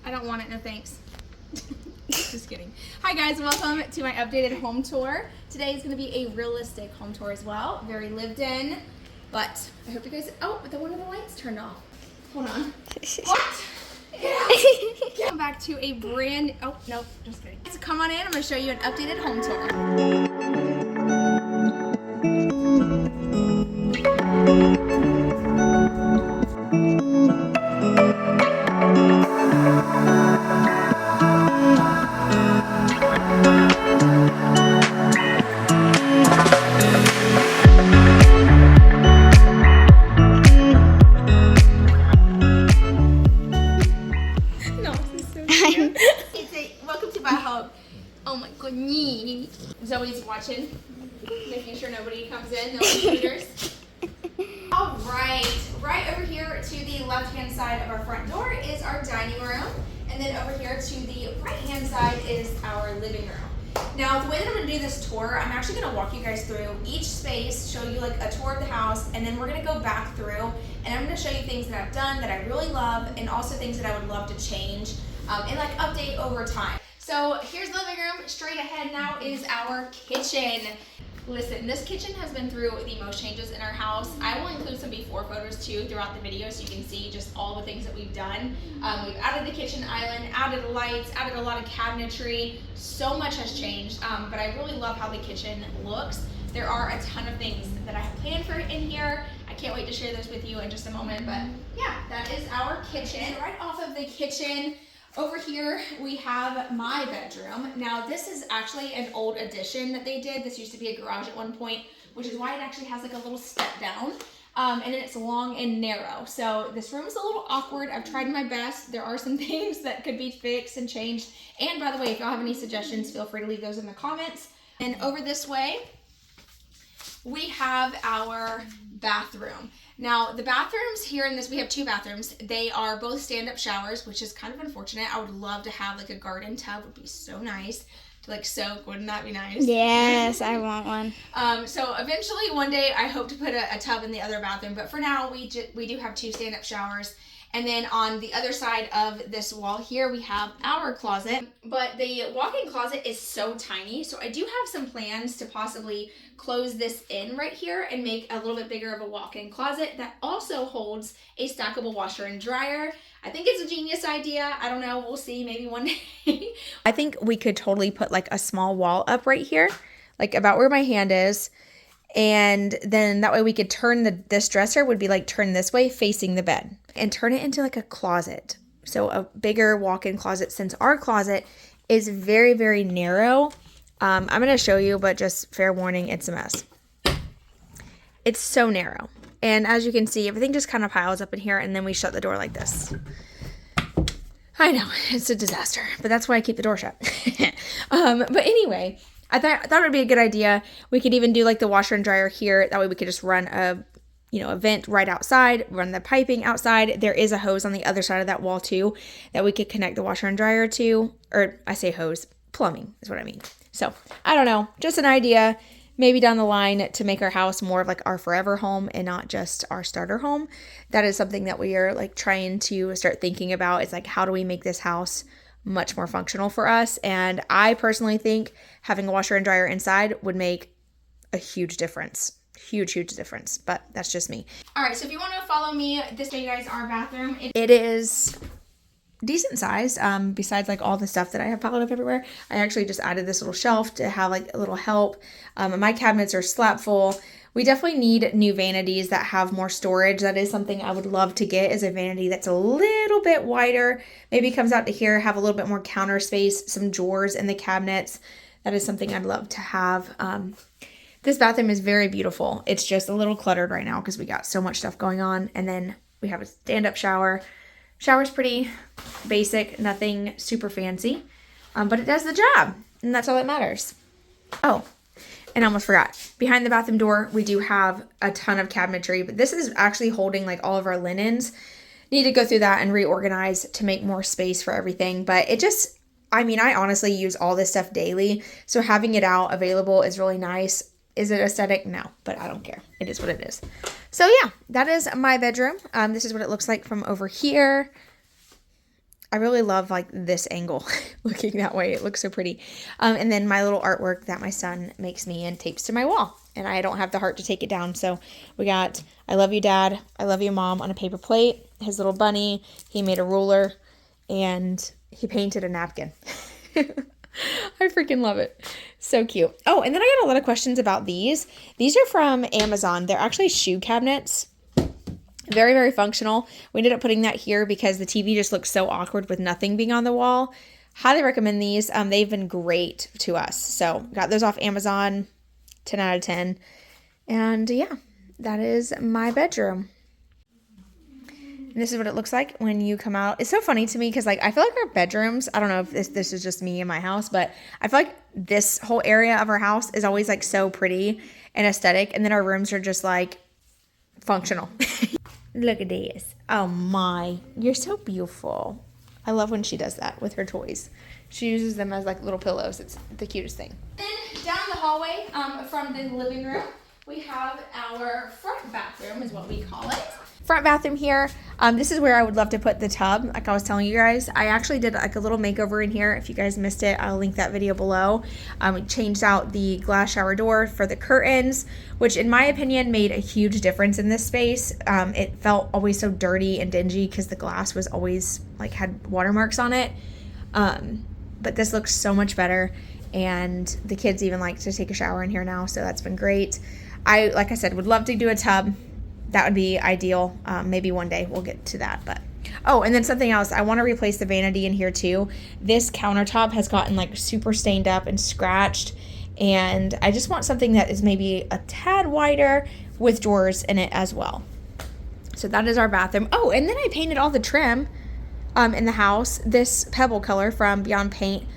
I don't want it, no thanks. Just kidding. Hi guys, welcome to my updated home tour. Today is going to be a realistic home tour as well. Very lived in, but I hope you guys, oh, but one of the lights turned off. Hold on. What? Yeah. Come back to a brand, oh, nope, just kidding. So come on in, I'm going to show you an updated home tour. Oh my goodness. Zoe's watching, making sure nobody comes in, no intruders. All right, right over here to the left-hand side of our front door is our dining room. And then over here to the right-hand side is our living room. Now, the way that I'm gonna do this tour, I'm actually gonna walk you guys through each space, show you like a tour of the house, and then we're gonna go back through and I'm gonna show you things that I've done that I really love and also things that I would love to change and like update over time. So here's the living room. Straight ahead now is our kitchen. Listen, this kitchen has been through the most changes in our house. I will include some before photos too throughout the video so you can see just all the things that we've done. We've added the kitchen island, added lights, added a lot of cabinetry. So much has changed, but I really love how the kitchen looks. There are a ton of things that I have planned for in here. I can't wait to share those with you in just a moment, but yeah, that is our kitchen. Right off of the kitchen, over here, we have my bedroom. Now, this is actually an old addition that they did. This used to be a garage at one point, which is why it actually has like a little step down. And then it's long and narrow. So this room is a little awkward. I've tried my best. There are some things that could be fixed and changed. And by the way, if y'all have any suggestions, feel free to leave those in the comments. And over this way, we have our bathroom. Now, the bathrooms here in this, we have two bathrooms. They are both stand-up showers, which is kind of unfortunate. I would love to have like a garden tub. Would be so nice to like soak. Wouldn't that be nice? Yes, I want one. So eventually one day I hope to put a tub in the other bathroom, but for now we do have two stand-up showers. And then on the other side of this wall here, we have our closet. But the walk-in closet is so tiny. So I do have some plans to possibly close this in right here and make a little bit bigger of a walk-in closet that also holds a stackable washer and dryer. I think it's a genius idea. I don't know. We'll see. Maybe one day. I think we could totally put like a small wall up right here, like about where my hand is. And then that way we could turn this dresser would be like turned this way facing the bed and turn it into like a closet. So a bigger walk-in closet, since our closet is very, very narrow. I'm going to show you, but just fair warning, it's a mess. It's so narrow. And as you can see, everything just kind of piles up in here and then we shut the door like this. I know, it's a disaster, but that's why I keep the door shut. But anyway, I thought it would be a good idea. We could even do like the washer and dryer here. That way we could just run a vent right outside, run the piping outside. There is a hose on the other side of that wall too that we could connect the washer and dryer to. Or I say hose, plumbing is what I mean. So I don't know, just an idea. Maybe down the line to make our house more of like our forever home and not just our starter home. That is something that we are like trying to start thinking about. It's like, how do we make this house much more functional for us? And I personally think having a washer and dryer inside would make a huge difference. Huge difference, but that's just me. All right, so if you want to follow me, this show you guys our bathroom. It is decent size. Besides like all the stuff that I have piled up everywhere, I actually just added this little shelf to have like a little help. My cabinets are slap full. We definitely need new vanities that have more storage. That is something I would love to get, is a vanity that's a little bit wider. Maybe comes out to here, have a little bit more counter space, some drawers in the cabinets. That is something I'd love to have. This bathroom is very beautiful. It's just a little cluttered right now because we got so much stuff going on. And then we have a stand-up shower. Shower's pretty basic, nothing super fancy, but it does the job, and that's all that matters. Oh, and I almost forgot. Behind the bathroom door, we do have a ton of cabinetry, but this is actually holding like all of our linens. Need to go through that and reorganize to make more space for everything, but it just, I mean, I honestly use all this stuff daily, so having it out available is really nice. Is it aesthetic? No, but I don't care. It is what it is. So yeah, that is my bedroom. This is what it looks like from over here. I really love like this angle looking that way. It looks so pretty. And then my little artwork that my son makes me and tapes to my wall. And I don't have the heart to take it down. So we got I love you, Dad. I love you, Mom on a paper plate. His little bunny. He made a ruler. And he painted a napkin. I freaking love it. So cute. Oh, and then I got a lot of questions about these. These are from Amazon. They're actually shoe cabinets. Very, very functional. We ended up putting that here because the TV just looks so awkward with nothing being on the wall. Highly recommend these. They've been great to us. So got those off Amazon. 10 out of 10. And yeah, that is my bedroom. And this is what it looks like when you come out. It's so funny to me because like I feel like our bedrooms, I don't know if this is just me in my house, but I feel like this whole area of our house is always like so pretty and aesthetic. And then our rooms are just like functional. Look at this. Oh my, you're so beautiful. I love when she does that with her toys. She uses them as like little pillows. It's the cutest thing. Then down the hallway from the living room, we have our front bathroom is what we call it. Front bathroom here. This is where I would love to put the tub. Like I was telling you guys, I actually did like a little makeover in here. If you guys missed it, I'll link that video below. We changed out the glass shower door for the curtains, which in my opinion made a huge difference in this space. It felt always so dirty and dingy because the glass was always like had watermarks on it. But this looks so much better. And the kids even like to take a shower in here now. So that's been great. Like I said, would love to do a tub. That would be ideal. Maybe one day we'll get to that. But oh, and then something else. I want to replace the vanity in here too. This countertop has gotten like super stained up and scratched. And I just want something that is maybe a tad wider with drawers in it as well. So that is our bathroom. Oh, and then I painted all the trim in the house. This pebble color from Beyond Paint.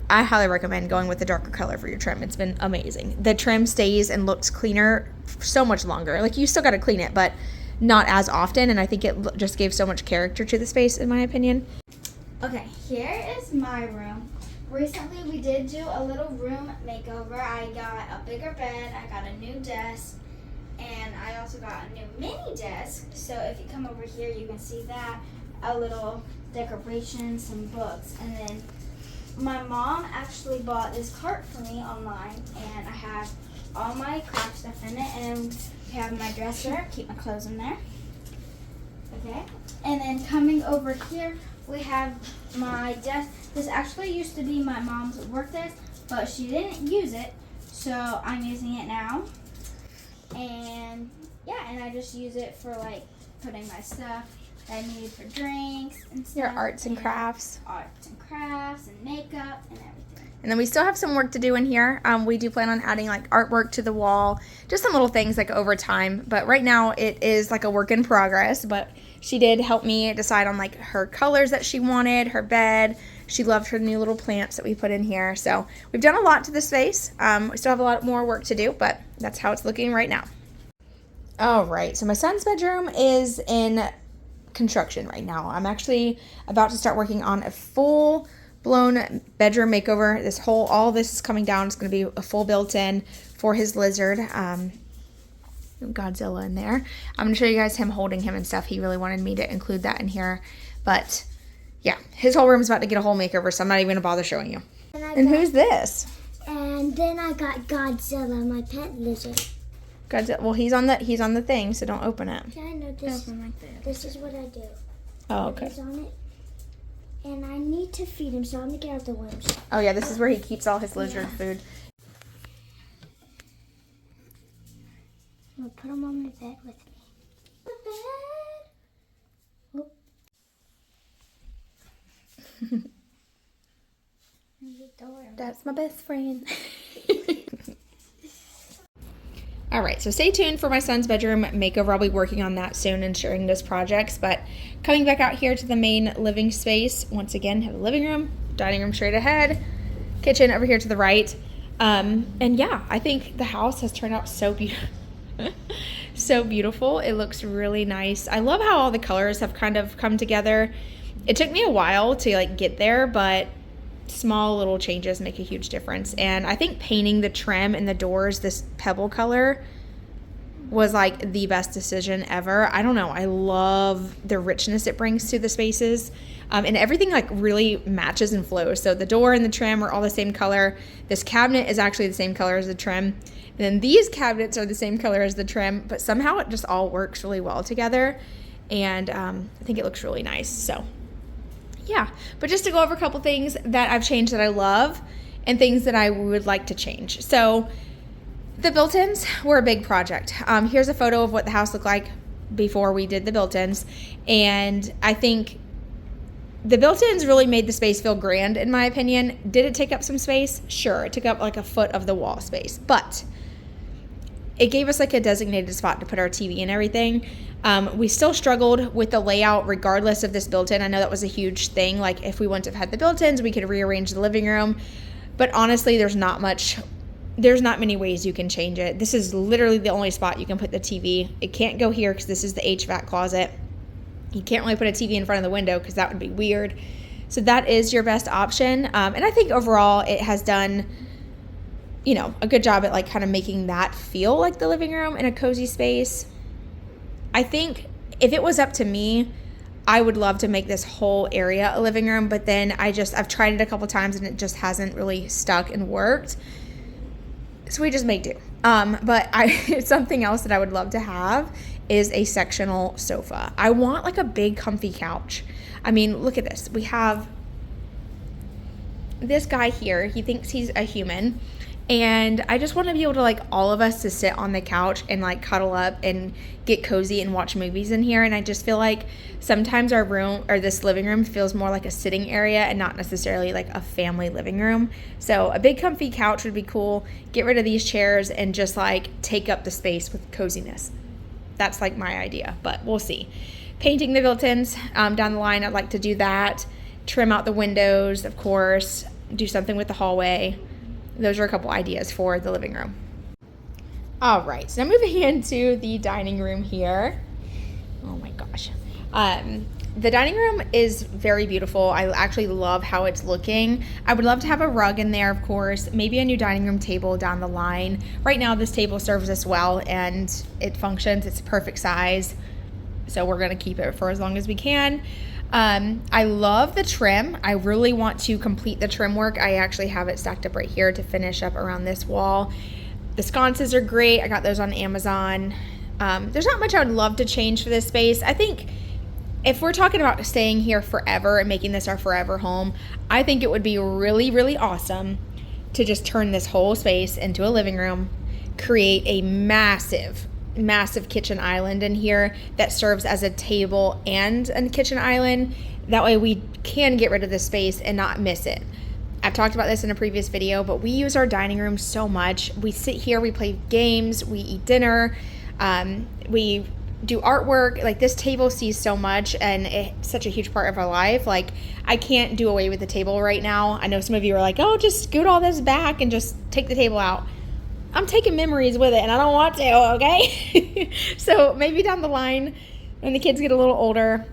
I highly recommend going with the darker color for your trim. It's been amazing. The trim stays and looks cleaner so much longer. Like you still got to clean it, but not as often. And I think it just gave so much character to the space, in my opinion. Okay, here is my room. Recently, we did do a little room makeover. I got a bigger bed. I got a new desk. And I also got a new mini desk. So if you come over here, you can see that. A little decoration, some books. And then my mom actually bought this cart for me online, and I have all my craft stuff in it, and we have my dresser, keep my clothes in there. Okay, and then coming over here, we have my desk. This actually used to be my mom's work desk, but she didn't use it, so I'm using it now. And yeah, and I just use it for like putting my stuff I need for drinks and stuff. Your arts and crafts. Arts and crafts and makeup and everything. And then we still have some work to do in here. We do plan on adding like artwork to the wall. Just some little things like over time. But right now it is like a work in progress. But she did help me decide on like her colors that she wanted, her bed. She loved her new little plants that we put in here. So we've done a lot to the space. We still have a lot more work to do, but that's how it's looking right now. All right, so my son's bedroom is in construction right now. I'm actually about to start working on a full-blown bedroom makeover. All this is coming down. It's going to be a full built-in for his lizard. Godzilla in there. I'm going to show you guys him holding him and stuff. He really wanted me to include that in here. But yeah, his whole room's about to get a whole makeover, so I'm not even going to bother showing you. And who's this? And then I got Godzilla, my pet lizard. Godzilla. Well, he's on the thing, so don't open it. Yeah, I know this. Open like that. This is what I do. Oh, okay. He's on it, and I need to feed him, so I'm gonna get out the worms. Oh yeah, this is where he keeps all his lizard food. I'm gonna put him on the bed with me. The bed. That's my best friend. All right, so stay tuned for my son's bedroom makeover. I'll be working on that soon and sharing those projects. But coming back out here to the main living space, once again, have a living room, dining room straight ahead, kitchen over here to the right. And yeah, I think the house has turned out so beautiful. So beautiful. It looks really nice. I love how all the colors have kind of come together. It took me a while to like get there, but small little changes make a huge difference. And I think painting the trim and the doors this pebble color was like the best decision ever. I don't know. I love the richness it brings to the spaces. And everything like really matches and flows. So the door and the trim are all the same color. This cabinet is actually the same color as the trim. And then these cabinets are the same color as the trim, but somehow it just all works really well together. And I think it looks really nice. So yeah, but just to go over a couple things that I've changed that I love and things that I would like to change. So the built-ins were a big project. Here's a photo of what the house looked like before we did the built-ins. And I think the built-ins really made the space feel grand, in my opinion. Did it take up some space? Sure, it took up like a foot of the wall space, but it gave us like a designated spot to put our TV and everything. We still struggled with the layout regardless of this built-in. I know that was a huge thing. Like if we wouldn't have had the built-ins, we could rearrange the living room. But honestly, there's not many ways you can change it. This is literally the only spot you can put the TV. It can't go here because this is the HVAC closet. You can't really put a TV in front of the window because that would be weird. So that is your best option. And I think overall it has done, you know, a good job at like kind of making that feel like the living room in a cozy space. I think if it was up to me, I would love to make this whole area a living room, but then I've tried it a couple times and it just hasn't really stuck and worked. So we just make do. But something else that I would love to have is a sectional sofa. I want like a big comfy couch. I mean, look at this. We have this guy here. He thinks he's a human. And I just want to be able to like all of us to sit on the couch and like cuddle up and get cozy and watch movies in here. And I just feel like sometimes our room or this living room feels more like a sitting area and not necessarily like a family living room. So a big comfy couch would be cool. Get rid of these chairs and just like take up the space with coziness. That's like my idea, but we'll see. Painting the built-ins down the line, I'd like to do that. Trim out the windows, of course. Do something with the hallway. Those are a couple ideas for the living room. All right, so now moving into the dining room here. Oh my gosh. The dining room is very beautiful. I actually love how it's looking. I would love to have a rug in there, of course, maybe a new dining room table down the line. Right now, this table serves us well and it functions. It's perfect size. So we're gonna keep it for as long as we can. I love the trim. I really want to complete the trim work. I actually have it stacked up right here to finish up around this wall. The sconces are great. I got those on Amazon. There's not much I would love to change for this space. I think if we're talking about staying here forever and making this our forever home, I think it would be really, really awesome to just turn this whole space into a living room, create a massive kitchen island in here that serves as a table and a kitchen island. That way we can get rid of this space and not miss it. I've talked about this in a previous video, but we use our dining room so much. We sit here, we play games, we eat dinner, we do artwork. Like this table sees so much and it's such a huge part of our life. Like I can't do away with the table right now. I know some of you are like, oh, just scoot all this back and just take the table out. I'm taking memories with it and I don't want to, okay? So maybe down the line when the kids get a little older,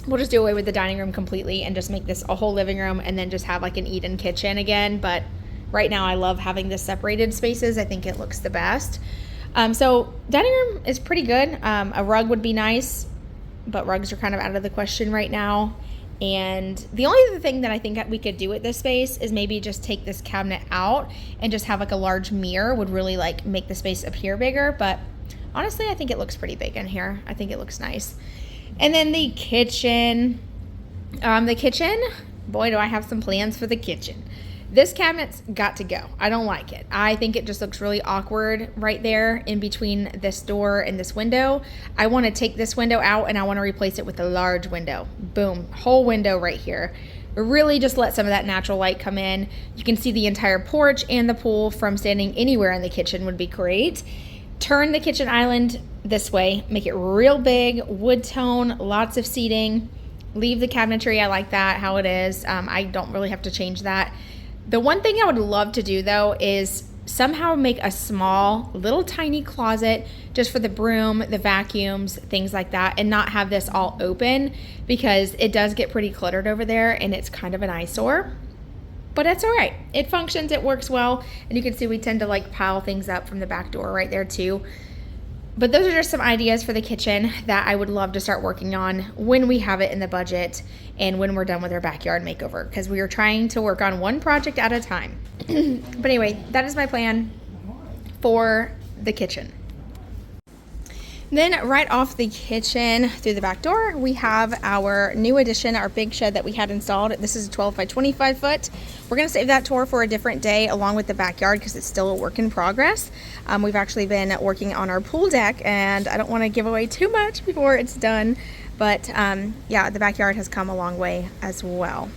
we'll just do away with the dining room completely and just make this a whole living room and then just have like an eat-in kitchen again. But right now I love having the separated spaces. I think it looks the best. So dining room is pretty good. A rug would be nice, but rugs are kind of out of the question right now. And the only other thing that I think that we could do with this space is maybe just take this cabinet out and just have like a large mirror would really like make the space appear bigger. But honestly, I think it looks pretty big in here. I think it looks nice. And then the kitchen, boy, do I have some plans for the kitchen. This cabinet's got to go. I don't like it. I think it just looks really awkward right there in between this door and this window. I want to take this window out and I want to replace it with a large window. Boom, whole window right here. Really just let some of that natural light come in. You can see the entire porch and the pool from standing anywhere in the kitchen would be great. Turn the kitchen island this way, make it real big, wood tone, lots of seating. Leave the cabinetry, I like that, how it is. I don't really have to change that. The one thing I would love to do though is somehow make a small little tiny closet just for the broom, the vacuums, things like that, and not have this all open because it does get pretty cluttered over there and it's kind of an eyesore. But that's all right. It functions, it works well, and you can see we tend to like pile things up from the back door right there too. But those are just some ideas for the kitchen that I would love to start working on when we have it in the budget and when we're done with our backyard makeover, because we are trying to work on one project at a time. But anyway, that is my plan for the kitchen. Then right off the kitchen through the back door, we have our new addition, our big shed that we had installed. This is a 12 by 25 foot. We're gonna save that tour for a different day along with the backyard because it's still a work in progress. We've actually been working on our pool deck, and I don't wanna give away too much before it's done, but yeah, the backyard has come a long way as well.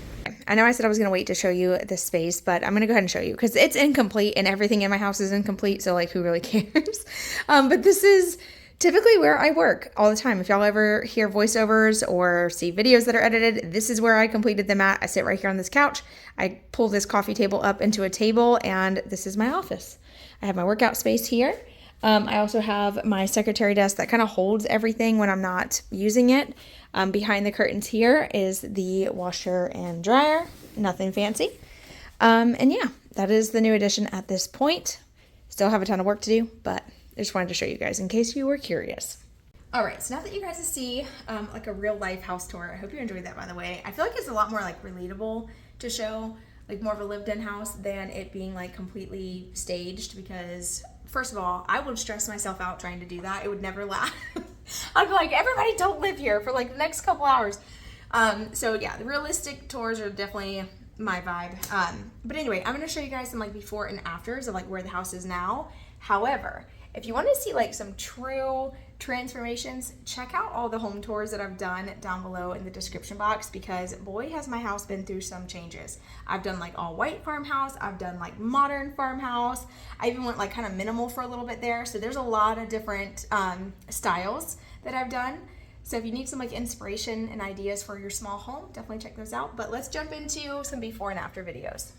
I know I said I was going to wait to show you this space, but I'm going to go ahead and show you because it's incomplete and everything in my house is incomplete. So like, who really cares? But this is typically where I work all the time. If y'all ever hear voiceovers or see videos that are edited, this is where I completed them at. I sit right here on this couch. I pull this coffee table up into a table, and this is my office. I have my workout space here. I also have my secretary desk that kind of holds everything when I'm not using it. Behind the curtains here is the washer and dryer, nothing fancy. And yeah, that is the new addition at this point. Still have a ton of work to do, but I just wanted to show you guys in case you were curious. All right, so now that you guys see like a real life house tour, I hope you enjoyed that, by the way. I feel like it's a lot more like relatable to show like more of a lived in house than it being like completely staged, because first of all, I would stress myself out trying to do that. It would never last. I'd be like, everybody don't live here for like the next couple hours. So yeah, the realistic tours are definitely my vibe. But anyway, I'm gonna show you guys some like before and afters of like where the house is now. However, if you want to see like some true transformations, check out all the home tours that I've done down below in the description box, because boy has my house been through some changes. I've done like all white farmhouse, I've done like modern farmhouse, I even went like kind of minimal for a little bit there. So there's a lot of different styles that I've done. So if you need some like inspiration and ideas for your small home, definitely check those out. But let's jump into some before and after videos.